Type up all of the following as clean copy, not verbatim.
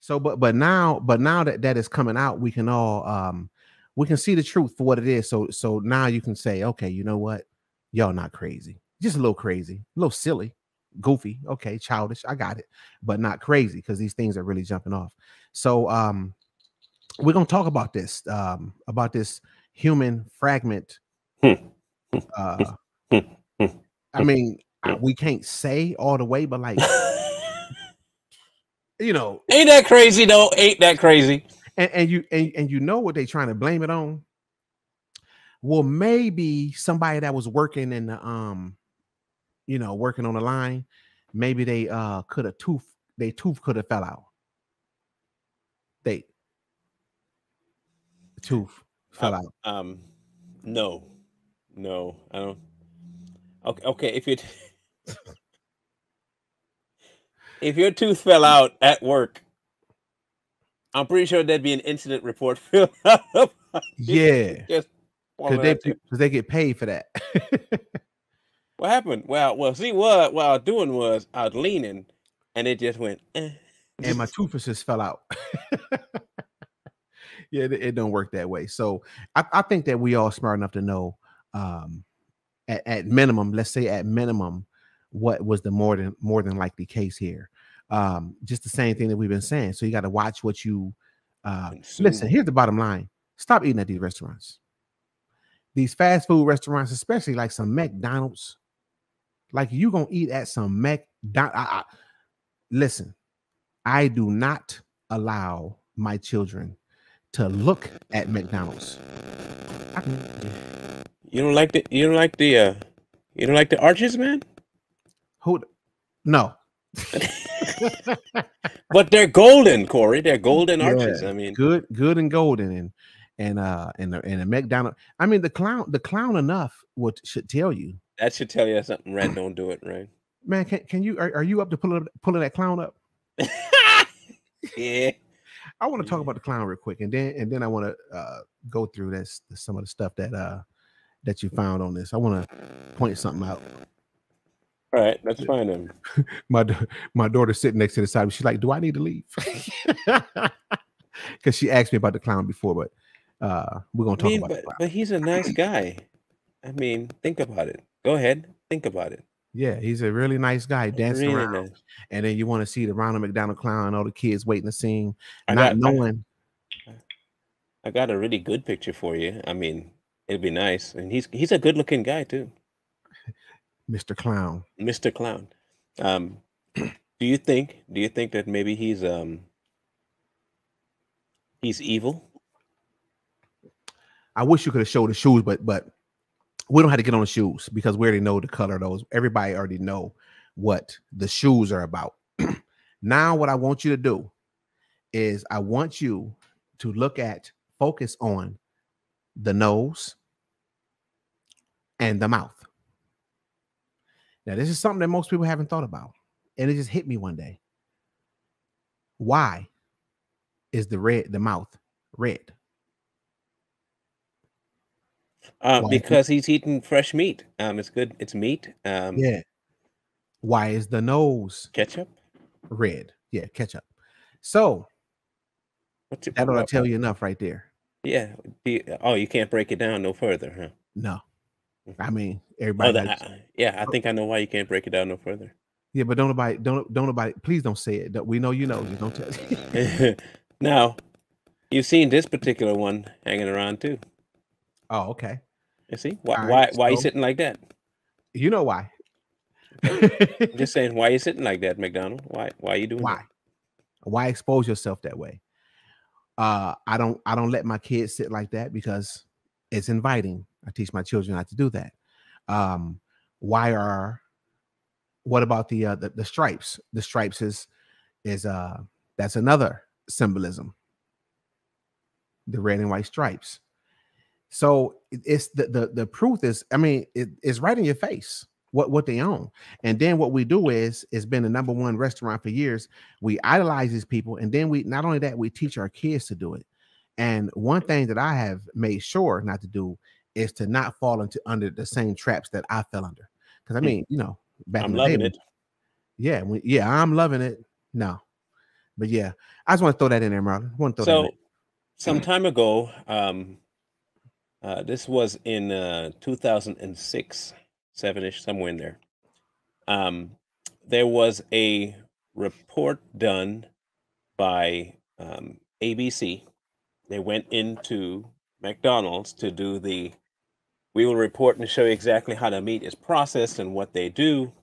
So, but now that that is coming out, we can all we can see the truth for what it is. So now you can say, okay, you know what, y'all not crazy, just a little crazy, a little silly, goofy, okay, childish. I got it, but not crazy because these things are really jumping off. So we're gonna talk about this human fragment. Uh, I mean, we can't say all the way, but like, you know, ain't that crazy though? Ain't that crazy? and you know what they're trying to blame it on? Well, maybe somebody that was working in the you know, working on the line, maybe they could have their tooth could have fell out. They tooth fell out. No, I don't. Okay, if your tooth fell out at work, I'm pretty sure there'd be an incident report filled out. Yeah, because they get paid for that. What happened? Well, see what I was doing was I was leaning, and it just went. And my tooth just fell out. Yeah, it don't work that way. So I think that we all smart enough to know, at minimum, let's say at minimum, what was the more than likely case here. Just the same thing that we've been saying. So you got to watch what you listen. Here's the bottom line: stop eating at these restaurants, these fast food restaurants, especially like some McDonald's. Like you gonna eat at some McDonald's? Listen, I do not allow my children to look at McDonald's. You don't like the arches, man? Who? No. But they're golden, Corey. They're golden arches. I mean, good and golden, and a McDonald's. I mean, the clown enough should tell you. That should tell you something red. Don't do it, right? Man, can you are you up to pulling that clown up? Yeah. I want to talk about the clown real quick, and then I want to go through some of the stuff that you found on this. I want to point something out. All right, that's fine then. My daughter's sitting next to the side. She's like, "Do I need to leave?" Because she asked me about the clown before, but we're gonna talk about it. But he's a nice guy. I mean, think about it. Go ahead, think about it. Yeah, he's a really nice guy dancing really around. Nice. And then you want to see the Ronald McDonald clown and all the kids waiting to see him, I got a really good picture for you. I mean, it'd be nice. And he's a good looking guy too. Mr. Clown. Mr. Clown. Do you think that maybe he's evil? I wish you could have showed the shoes, but we don't have to get on the shoes because we already know the color of those. Everybody already know what the shoes are about. Now, what I want you to do is I want you to focus on the nose and the mouth. Now, this is something that most people haven't thought about, and it just hit me one day. Why is the mouth red? Because he's eating fresh meat. It's good. It's meat. Yeah. Why is the nose ketchup red? Yeah, ketchup. So that ought to tell you enough right there. Yeah. You can't break it down no further, huh? No. I mean, everybody. I think I know why you can't break it down no further. Yeah, but don't nobody. Please don't say it. We know you know. Just don't tell. Now, you've seen this particular one hanging around too. Oh, okay. You see why you sitting like that? You know why? I'm just saying, why you sitting like that, McDonald? Why are you doing that? Why expose yourself that way? I don't let my kids sit like that because it's inviting. I teach my children not to do that. What about the stripes? The stripes is that's another symbolism. The red and white stripes. So it's the proof is, I mean, it's right in your face what they own. And then what we do is, it's been the #1 restaurant for years. We idolize these people, and then we not only that, we teach our kids to do it. And one thing that I have made sure not to do is to not fall under the same traps that I fell under. Because I mean, you know, back in the day, I'm loving it. No, But yeah, I just want to throw that in there, Marlon. I want to throw that in So some time ago, this was in 2006, 7-ish, somewhere in there. There was a report done by ABC. They went into McDonald's to do we will report and show you exactly how the meat is processed and what they do.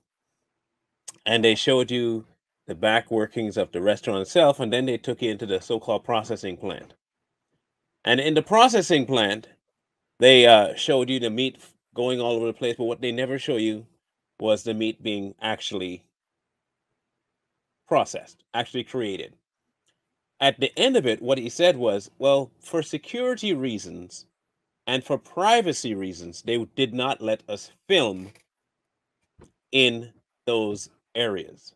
And they showed you the back workings of the restaurant itself, and then they took you into the so-called processing plant. And in the processing plant, they showed you the meat going all over the place, but what they never show you was the meat being actually processed, actually created. At the end of it, what he said was, well, for security reasons and for privacy reasons, they did not let us film in those areas.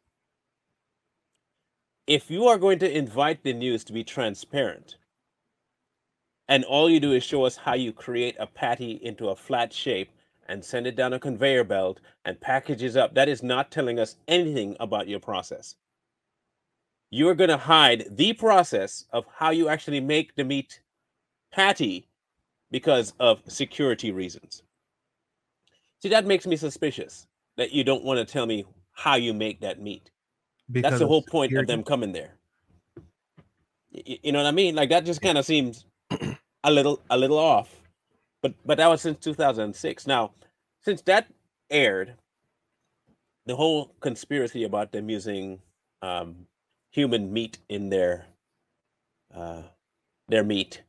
If you are going to invite the news to be transparent, and all you do is show us how you create a patty into a flat shape and send it down a conveyor belt and packages up, that is not telling us anything about your process. You're going to hide the process of how you actually make the meat patty because of security reasons. See, that makes me suspicious that you don't want to tell me how you make that meat. because That's the of whole point of security. them coming there. You know what I mean? Like, that just kind of seems a little off. But that was since 2006. Now, since that aired, the whole conspiracy about them using human meat in their meat.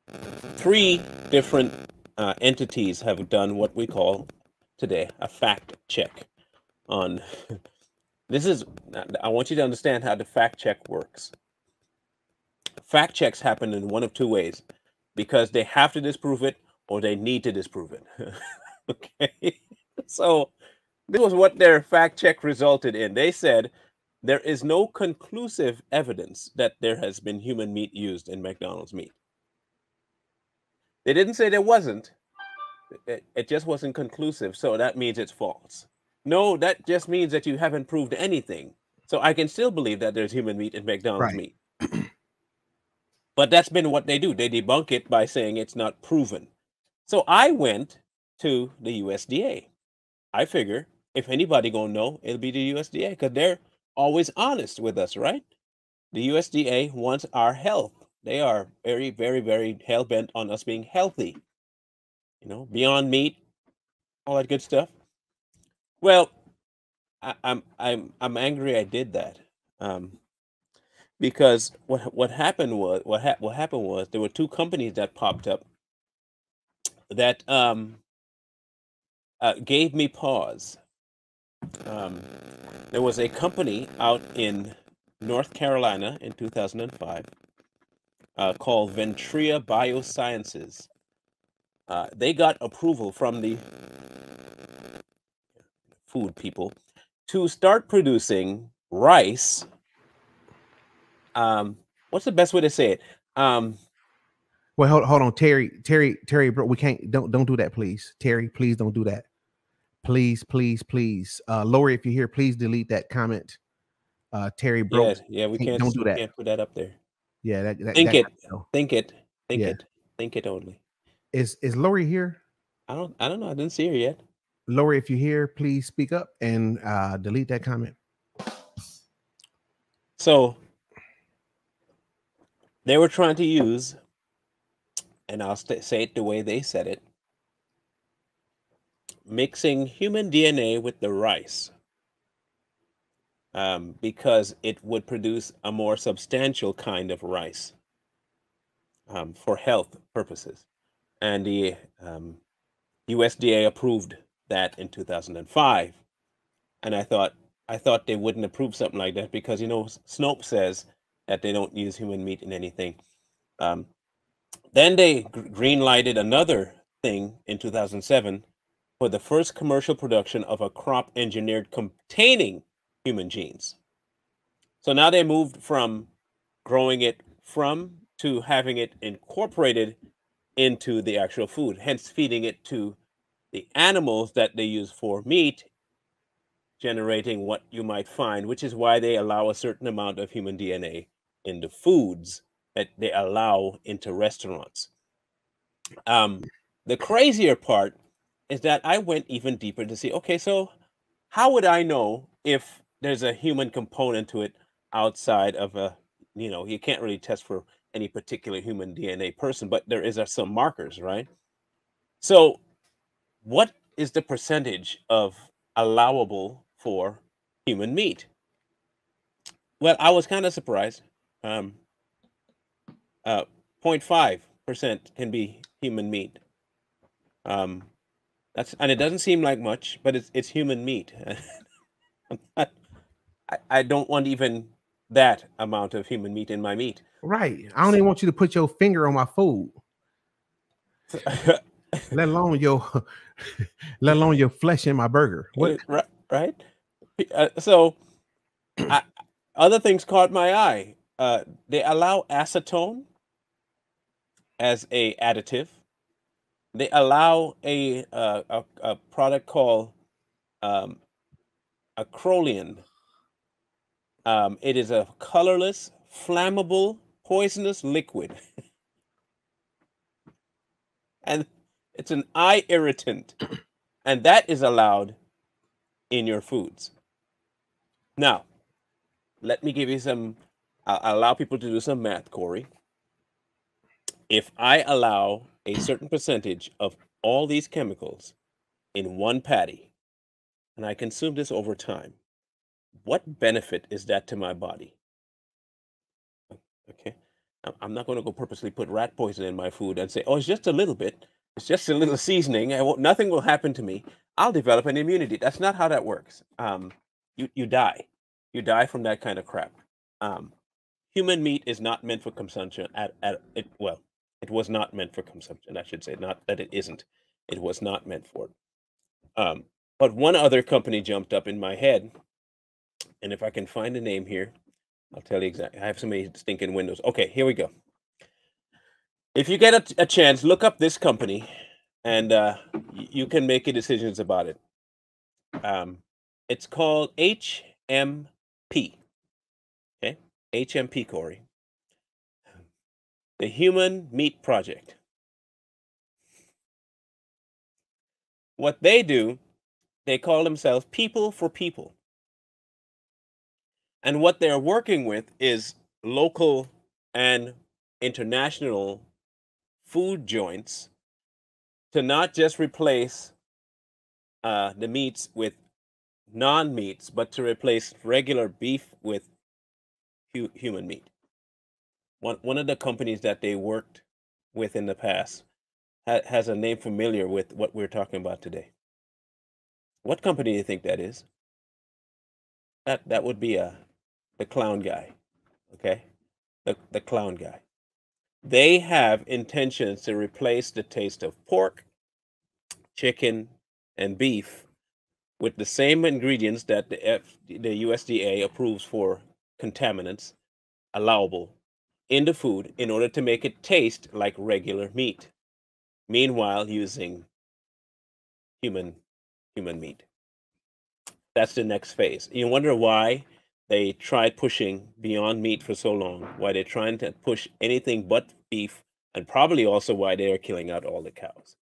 3 different entities have done what we call today a fact check on this is I want you to understand how the fact check works. Fact checks happen in one of 2 ways, because they have to disprove it or they need to disprove it. Okay, so this was what their fact check resulted in. They said there is no conclusive evidence that there has been human meat used in McDonald's meat. They didn't say there wasn't. It just wasn't conclusive, so that means it's false. No, that just means that you haven't proved anything. So I can still believe that there's human meat in McDonald's Right. meat. But that's been what they do. They debunk it by saying it's not proven. So I went to the USDA. I figure if anybody gonna know, it'll be the USDA, because they're always honest with us, right? The USDA wants our health. They are very, very, very hell-bent on us being healthy. You know, Beyond Meat, all that good stuff. Well, I'm angry I did that, because what happened was what happened was there were 2 companies that popped up that gave me pause. There was a company out in North Carolina in 2005 called Ventria Biosciences. They got approval from the food people to start producing rice. What's the best way to say it? Well, hold on, Terry, bro. We can't. Don't do that, please, Terry. Please don't do that. Please. Lori, if you're here, please delete that comment. Terry, bro. Yeah, we Don't do that. can't put that up there. Yeah, Think it, no. think it, think Yeah. it, think it only. Is Lori here? I don't know. I didn't see her yet. Lori, if you're here, please speak up and delete that comment. So they were trying to use, and I'll say it the way they said it, mixing human DNA with the rice, because it would produce a more substantial kind of rice for health purposes. And the USDA approved that in 2005. And I thought they wouldn't approve something like that, because, you know, Snopes says that they don't use human meat in anything. Then they green lighted another thing in 2007 for the first commercial production of a crop engineered containing human genes. So now they moved from growing it to having it incorporated into the actual food, hence feeding it to the animals that they use for meat generating what you might find, which is why they allow a certain amount of human DNA into foods that they allow into restaurants. The crazier part is that I went even deeper to see, okay, so how would I know if there's a human component to it outside of a, you can't really test for any particular human DNA person, but there is some markers, right? So what is the percentage of allowable for human meat? Well, I was kind of surprised. 0.5% can be human meat. And it doesn't seem like much, but it's human meat. I don't want even that amount of human meat in my meat. Right. I don't even want you to put your finger on my food. let alone your flesh in my burger. What? Right. So other things caught my eye. They allow acetone as a additive. They allow a product called acrolein. It is a colorless, flammable, poisonous liquid. And it's an eye irritant. And that is allowed in your foods. Now, let me give you I'll allow people to do some math, Corey. If I allow a certain percentage of all these chemicals in one patty, and I consume this over time, what benefit is that to my body? Okay. I'm not going to go purposely put rat poison in my food and say, oh, it's just a little bit. It's just a little seasoning. Nothing will happen to me. I'll develop an immunity. That's not how that works. You die. You die from that kind of crap. Human meat is not meant for consumption. It was not meant for consumption. I should say, not that it isn't. It was not meant for it. But one other company jumped up in my head, and if I can find a name here, I'll tell you exactly. I have so many stinking windows. Okay, here we go. If you get a chance, look up this company, and you can make your decisions about it. It's called HMP. Okay, HMP, Corey. The Human Meat Project. What they do, they call themselves People for People. And what they're working with is local and international food joints to not just replace the meats with non-meats, but to replace regular beef with human meat. One of the companies that they worked with in the past has a name familiar with what we're talking about today. What company do you think that is? That would be the clown guy, okay? The clown guy. They have intentions to replace the taste of pork, chicken, and beef with the same ingredients that the USDA approves for contaminants allowable in the food in order to make it taste like regular meat. Meanwhile, using human meat. That's the next phase. You wonder why they tried pushing beyond meat for so long, why they're trying to push anything but beef, and probably also why they are killing out all the cows.